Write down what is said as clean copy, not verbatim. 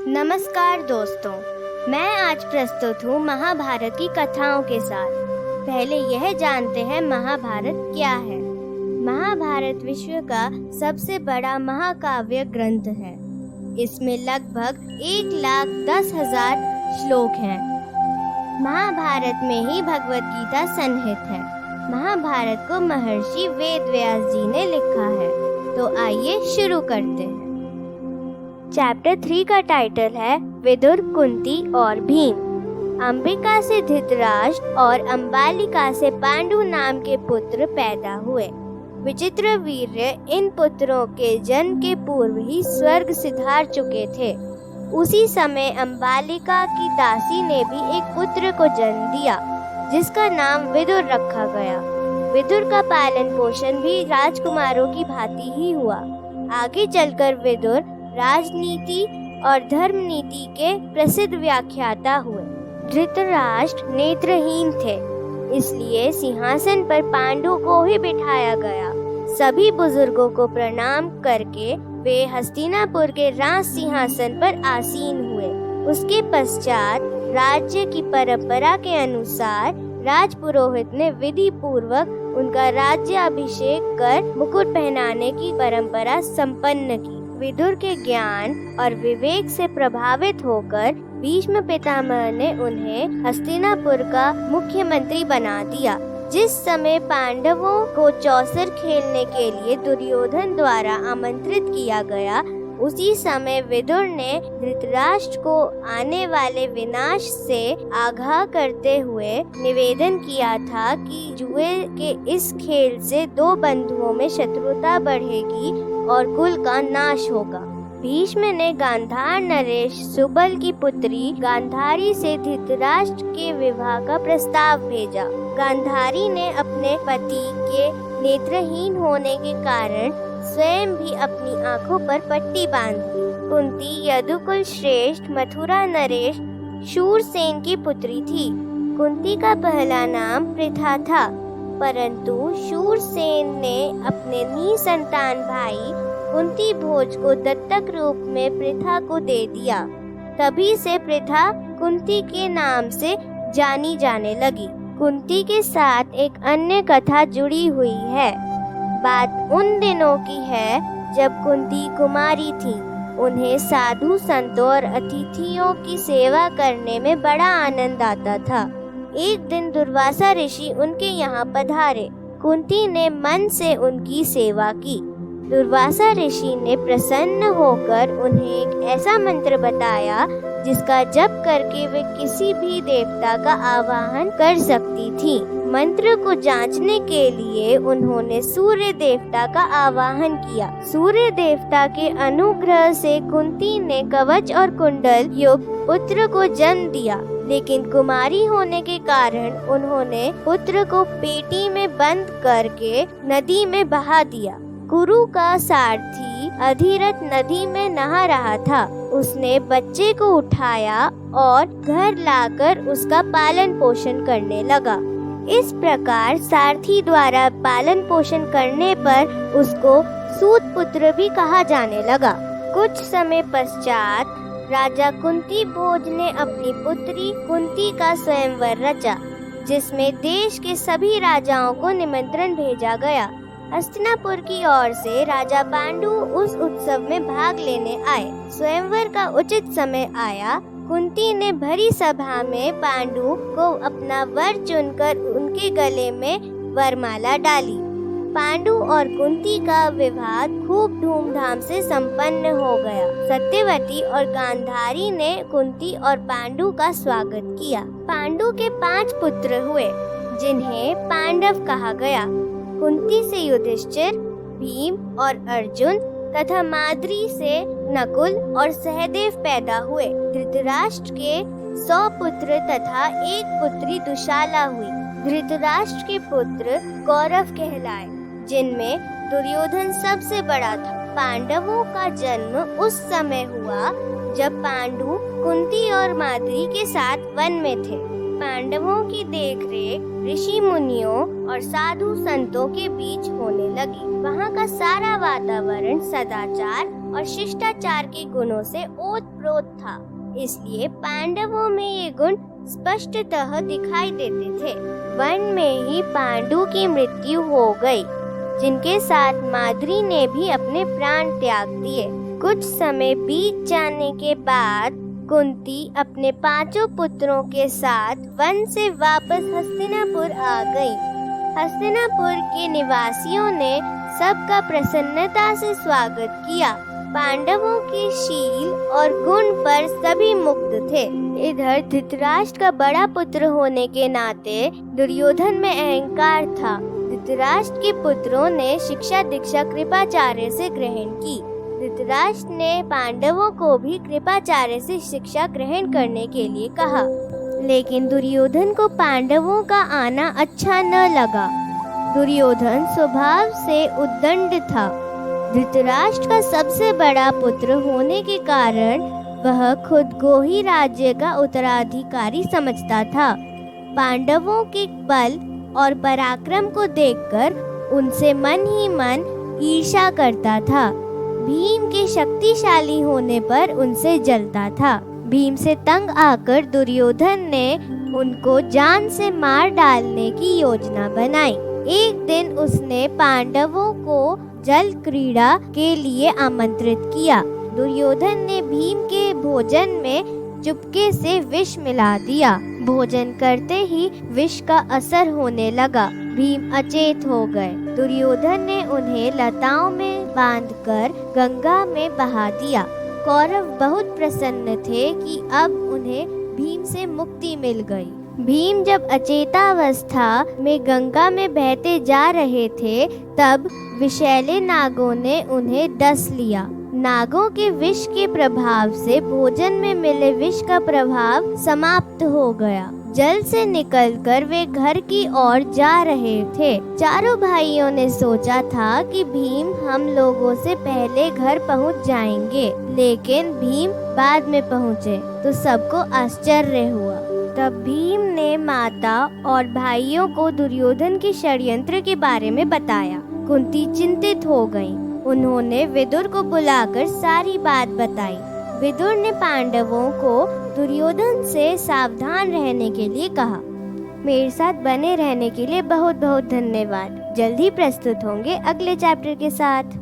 नमस्कार दोस्तों, मैं आज प्रस्तुत हूँ महाभारत की कथाओं के साथ। पहले यह जानते हैं महाभारत क्या है। महाभारत विश्व का सबसे बड़ा महाकाव्य ग्रंथ है। इसमें लगभग 1,10,000 श्लोक हैं। महाभारत में ही भगवत गीता सन्निहित है। महाभारत को महर्षि वेद व्यास जी ने लिखा है। तो आइए शुरू करते हैं। चैप्टर 3 का टाइटल है विदुर, कुंती और भीम। अंबिका से धृतराष्ट्र और अंबालिका से पांडु नाम के पुत्र पैदा हुए। विचित्र वीर्य इन पुत्रों के जन्म के पूर्व ही स्वर्ग सिधार चुके थे। उसी समय अंबालिका की दासी ने भी एक पुत्र को जन्म दिया, जिसका नाम विदुर रखा गया। विदुर का पालन पोषण भी राजकुमारों की भांति ही हुआ। आगे चलकर विदुर राजनीति और धर्म नीति के प्रसिद्ध व्याख्याता हुए। धृतराष्ट्र नेत्रहीन थे, इसलिए सिंहासन पर पांडु को ही बिठाया गया। सभी बुजुर्गों को प्रणाम करके वे हस्तिनापुर के राज सिंहासन पर आसीन हुए। उसके पश्चात राज्य की परंपरा के अनुसार राजपुरोहित ने विधि पूर्वक उनका राज्याभिषेक कर मुकुट पहनाने की परंपरा संपन्न की। विदुर के ज्ञान और विवेक से प्रभावित होकर भीष्म पितामह ने उन्हें हस्तिनापुर का मुख्यमंत्री बना दिया। जिस समय पांडवों को चौसर खेलने के लिए दुर्योधन द्वारा आमंत्रित किया गया, उसी समय विदुर ने धृतराष्ट्र को आने वाले विनाश से आगाह करते हुए निवेदन किया था कि जुए के इस खेल से दो बंधुओं में शत्रुता बढ़ेगी और कुल का नाश होगा। भीष्म ने गांधार नरेश सुबल की पुत्री गांधारी से धृतराष्ट्र के विवाह का प्रस्ताव भेजा। गांधारी ने अपने पति के नेत्रहीन होने के कारण स्वयं भी अपनी आंखों पर पट्टी बांध ली। कुंती यदुकुल श्रेष्ठ मथुरा नरेश शूरसेन की पुत्री थी। कुंती का पहला नाम पृथा था, परंतु शूरसेन ने अपने निसंतान भाई कुंती भोज को दत्तक रूप में पृथा को दे दिया। तभी से पृथा कुंती के नाम से जानी जाने लगी। कुंती के साथ एक अन्य कथा जुड़ी हुई है। बात उन दिनों की है जब कुंती कुमारी थी। उन्हें साधु संतों और अतिथियों की सेवा करने में बड़ा आनंद आता था। एक दिन दुर्वासा ऋषि उनके यहाँ पधारे। कुंती ने मन से उनकी सेवा की। दुर्वासा ऋषि ने प्रसन्न होकर उन्हें एक ऐसा मंत्र बताया जिसका जप करके वे किसी भी देवता का आवाहन कर सकती थी। मंत्र को जांचने के लिए उन्होंने सूर्य देवता का आवाहन किया। सूर्य देवता के अनुग्रह से कुंती ने कवच और कुंडल युक्त पुत्र को जन्म दिया, लेकिन कुमारी होने के कारण उन्होंने पुत्र को पेटी में बंद करके नदी में बहा दिया। कुरु का सारथी अधिरथ नदी में नहा रहा था। उसने बच्चे को उठाया और घर लाकर उसका पालन पोषण करने लगा। इस प्रकार सारथी द्वारा पालन पोषण करने पर उसको सूत पुत्र भी कहा जाने लगा। कुछ समय पश्चात राजा कुंती भोज ने अपनी पुत्री कुंती का स्वयंवर रचा, जिसमें देश के सभी राजाओं को निमंत्रण भेजा गया। हस्तिनापुर की ओर से राजा पांडु उस उत्सव में भाग लेने आए। स्वयंवर का उचित समय आया। कुंती ने भरी सभा में पांडु को अपना वर चुनकर उनके गले में वरमाला डाली। पांडु और कुंती का विवाह खूब धूमधाम से संपन्न हो गया। सत्यवती और गांधारी ने कुंती और पांडु का स्वागत किया। पांडु के 5 पुत्र हुए, जिन्हें पांडव कहा गया। कुंती से युधिष्ठिर, भीम और अर्जुन तथा माद्री से नकुल और सहदेव पैदा हुए। धृतराष्ट्र के 100 पुत्र तथा एक पुत्री दुशाला हुई। धृतराष्ट्र के पुत्र कौरव कहलाए, जिनमें दुर्योधन सबसे बड़ा था। पांडवों का जन्म उस समय हुआ जब पांडु कुंती और माद्री के साथ वन में थे। पांडवों की देखरेख ऋषि मुनियों और साधु संतों के बीच होने लगी। वहाँ का सारा वातावरण सदाचार और शिष्टाचार के गुणों से ओतप्रोत था, इसलिए पांडवों में ये गुण स्पष्टतः दिखाई देते थे। वन में ही पांडु की मृत्यु हो गई, जिनके साथ माद्री ने भी अपने प्राण त्याग दिए। कुछ समय बीत जाने के बाद कुंती अपने 5 पुत्रों के साथ वन से वापस हस्तिनापुर आ गई। हस्तिनापुर के निवासियों ने सबका प्रसन्नता से स्वागत किया। पांडवों के शील और गुण पर सभी मुग्ध थे। इधर धृतराष्ट्र का बड़ा पुत्र होने के नाते दुर्योधन में अहंकार था। धृतराष्ट्र के पुत्रों ने शिक्षा दीक्षा कृपाचार्य से ग्रहण की। धृतराष्ट्र ने पांडवों को भी कृपाचार्य से शिक्षा ग्रहण करने के लिए कहा, लेकिन दुर्योधन को पांडवों का आना अच्छा न लगा। दुर्योधन स्वभाव से उद्दंड था। धृतराष्ट्र का सबसे बड़ा पुत्र होने के कारण वह खुद को ही राज्य का उत्तराधिकारी समझता था। पांडवों के बल और पराक्रम को देखकर उनसे मन ही मन ईर्ष्या करता था। भीम के शक्तिशाली होने पर उनसे जलता था। भीम से तंग आकर दुर्योधन ने उनको जान से मार डालने की योजना बनाई। एक दिन उसने पांडवों को जल क्रीड़ा के लिए आमंत्रित किया। दुर्योधन ने भीम के भोजन में चुपके से विष मिला दिया। भोजन करते ही विष का असर होने लगा। भीम अचेत हो गए। दुर्योधन ने उन्हें लताओं में बांधकर गंगा में बहा दिया। कौरव बहुत प्रसन्न थे कि अब उन्हें भीम से मुक्ति मिल गई। भीम जब अचेतावस्था में गंगा में बहते जा रहे थे, तब विषैले नागों ने उन्हें डस लिया। नागों के विष के प्रभाव से भोजन में मिले विष का प्रभाव समाप्त हो गया। जल से निकलकर वे घर की ओर जा रहे थे। चारों भाइयों ने सोचा था कि भीम हम लोगों से पहले घर पहुंच जाएंगे, लेकिन भीम बाद में पहुंचे तो सबको आश्चर्य हुआ। तब भीम ने माता और भाइयों को दुर्योधन के षड्यंत्र के बारे में बताया। कुंती चिंतित हो गईं। उन्होंने विदुर को बुलाकर सारी बात बताई। विदुर ने पांडवों को दुर्योधन से सावधान रहने के लिए कहा। मेरे साथ बने रहने के लिए बहुत बहुत धन्यवाद। जल्द ही प्रस्तुत होंगे अगले चैप्टर के साथ।